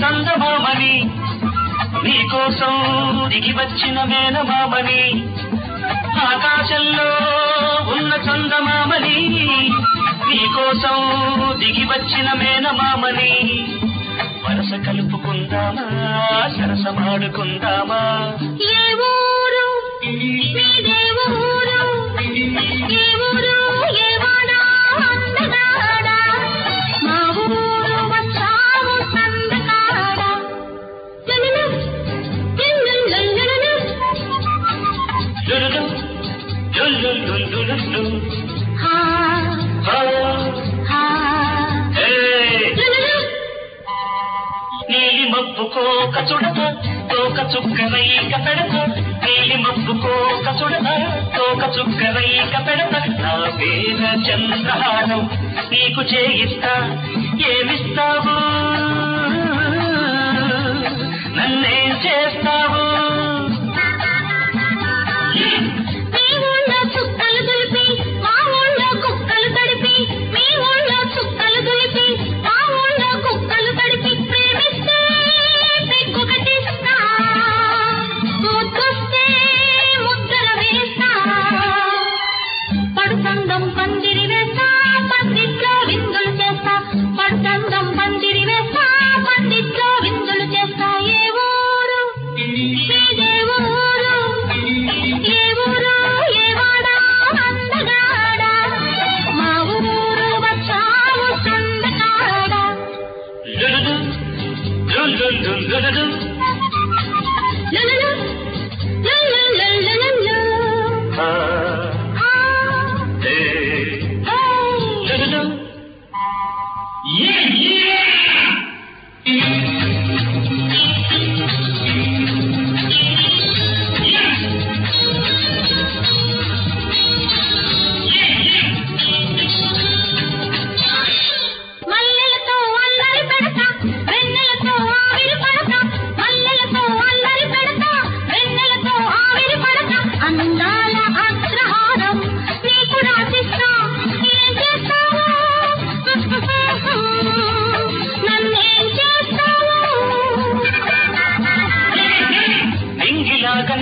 చందమామని నీకోసం దిగి వచ్చిన మేనమామని ఆకాశంలో ఉన్న చందమామని నీకోసం దిగి వచ్చిన మేనమామని వరస కలుపుకుందామా సరసమాడుకుందామా ఏ ఊరు నీదే ఊరు ఏ ఊరు ఏ వాడా అందగాడా మా ఊరు వచ్చావు సందకాడా నీలి మబ్బుకోక చుడత తోక చుక్కనైక పెడత నీలి మబ్బుకోక చుడత తోక చుక్కనైక పెడత నా పేర చంద్రహారం నీకు చేయిస్తా ఏమిస్తావు నన్నేం చేస్తావు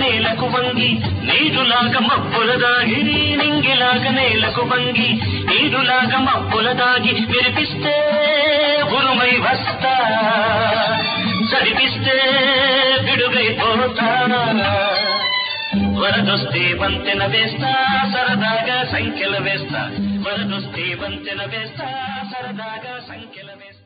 నేలకు వంగి నీరులాగా మబ్బుల దాగి నింగిలాగా నేలకు వంగి నీరులాగా మబ్బుల దాగి విరిపిస్తే ఉరుమై వస్తా చదివిస్తే విడుగైపోతా వరదొస్తే వంతెన వేస్తా సరదాగా సంఖ్యలు వేస్తా వరదొస్తే వంతెన వేస్తా సరదాగా సంఖ్యలు వేస్తా